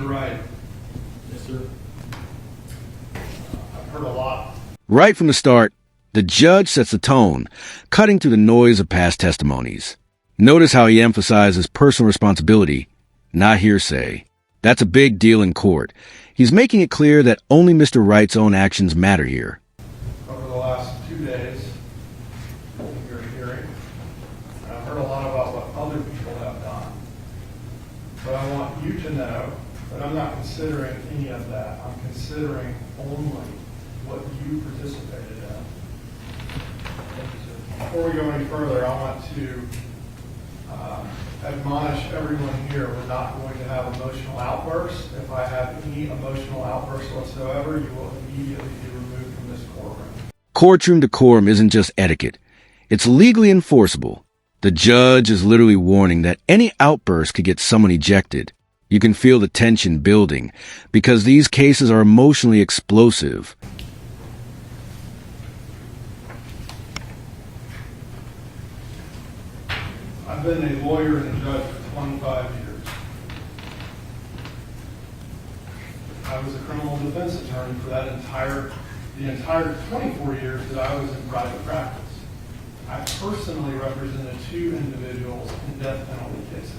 Mr. Wright. Yes, sir. I've heard a lot. Right from the start, the judge sets the tone, cutting through the noise of past testimonies. Notice how he emphasizes personal responsibility, not hearsay. That's a big deal in court. He's making it clear that only Mr. Wright's own actions matter here. Over the last 2 days in your hearing, I've heard a lot about what other people have done. But I want you to know that I'm not considering any of that. I'm considering only what you participated in. Before we go any further, I want to admonish everyone here, we're not going to have emotional outbursts. If I have any emotional outbursts whatsoever, you will immediately be removed from this courtroom. Courtroom decorum isn't just etiquette. It's legally enforceable. The judge is literally warning that any outburst could get someone ejected. You can feel the tension building because these cases are emotionally explosive. I've been a lawyer and a judge for 25 years. I was a criminal defense attorney for the entire 24 years that I was in private practice. I personally represented 2 individuals in death penalty cases.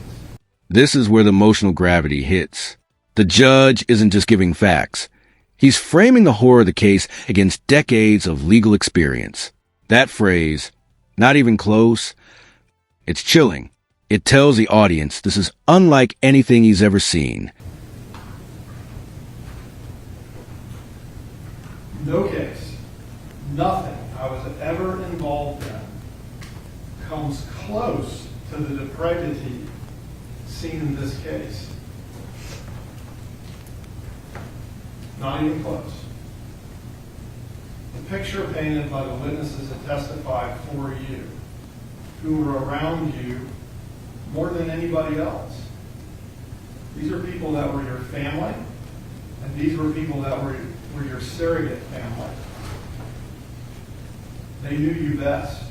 This is where the emotional gravity hits. The judge isn't just giving facts. He's framing the horror of the case against decades of legal experience. That phrase, "not even close," it's chilling. It tells the audience this is unlike anything he's ever seen. No case, nothing I was ever involved in comes close to the depravity seen in this case. Not even close. The picture painted by the witnesses that testified for you, who were around you more than anybody else. These are people that were your family, and these were people that were your surrogate family. They knew you best.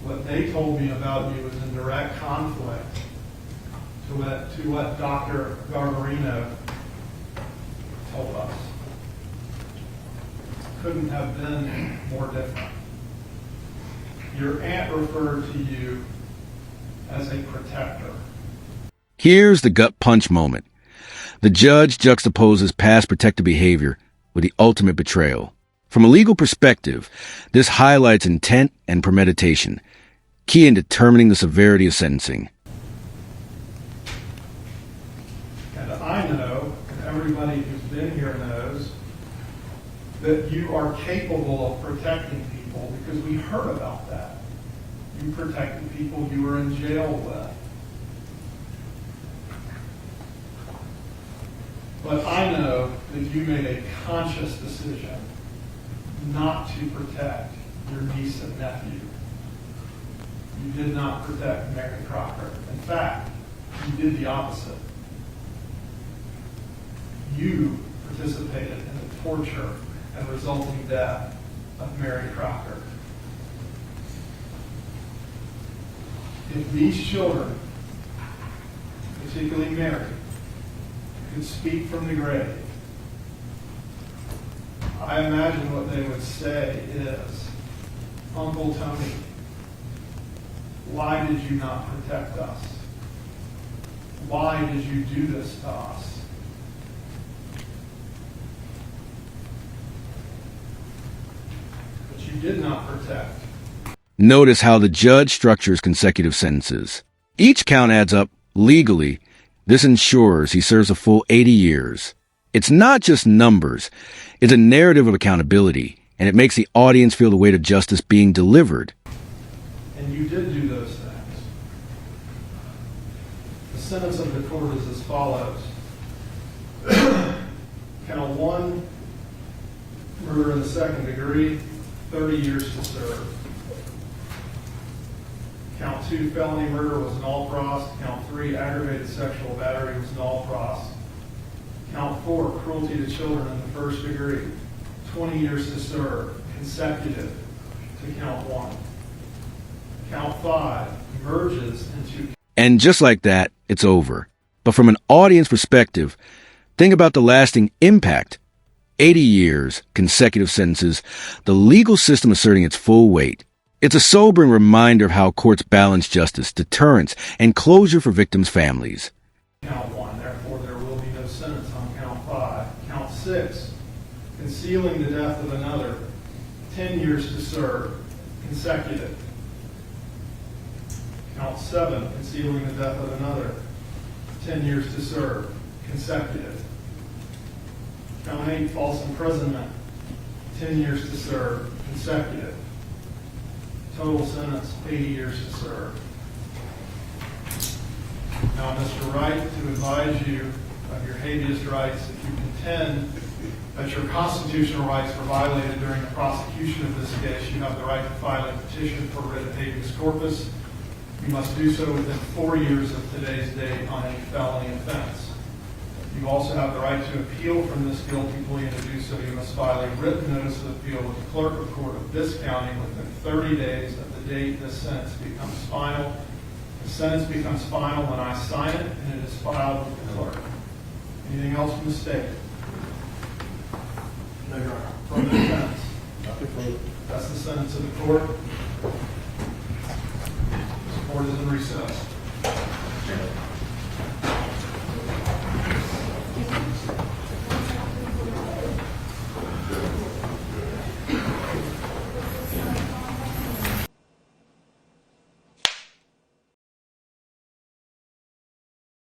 What they told me about you was in direct conflict to what Dr. Garbarino told us. Couldn't have been more different. Your aunt referred to you as a protector. Here's the gut punch moment. The judge juxtaposes past protective behavior with the ultimate betrayal. From a legal perspective, this highlights intent and premeditation, key in determining the severity of sentencing. And I know, and everybody who's been here knows, that you are capable of protecting people because we heard about that. You protected people you were in jail with. But I know that you made a conscious decision not to protect your niece and nephew. You did not protect Mary Crocker. In fact, you did the opposite. You participated in the torture and resulting death of Mary Crocker. If these children, particularly Mary, could speak from the grave, I imagine what they would say is, "Uncle Tony, why did you not protect us? Why did you do this to us?" But you did not protect. Notice how the judge structures consecutive sentences. Each count adds up legally. This ensures he serves a full 80 years. It's not just numbers. It's a narrative of accountability, and it makes the audience feel the weight of justice being delivered. And you did do those things. The sentence of the court is as follows. Count 1, murder in the second degree, 30 years to serve. Count 2, felony murder was an all pros. Count 3, aggravated sexual battery was an all pros. Count 4, cruelty to children in the first degree, 20 years to serve, consecutive to count 1. Count 5 merges into... And just like that, it's over. But from an audience perspective, think about the lasting impact. 80 years, consecutive sentences, the legal system asserting its full weight. It's a sobering reminder of how courts balance justice, deterrence, and closure for victims' families. Count 1, therefore there will be no sentence on count 5. Count 6, concealing the death of another, 10 years to serve, consecutive. Count 7, concealing the death of another, 10 years to serve, consecutive. Count 8, false imprisonment, 10 years to serve, consecutive. Total sentence, 80 years to serve. Now, Mr. Wright, to advise you of your habeas rights, if you contend that your constitutional rights were violated during the prosecution of this case, you have the right to file a petition for writ of habeas corpus. You must do so within 4 years of today's date on any felony offense. You also have the right to appeal from this guilty plea, and to do so you must file a written notice of appeal with the clerk of court of this county within 30 days of the date this sentence becomes final. The sentence becomes final when I sign it and it is filed with the clerk. Anything else from the state? No, Your Honor. From the defense? Nothing further. That's the sentence of the court. This court is in recess.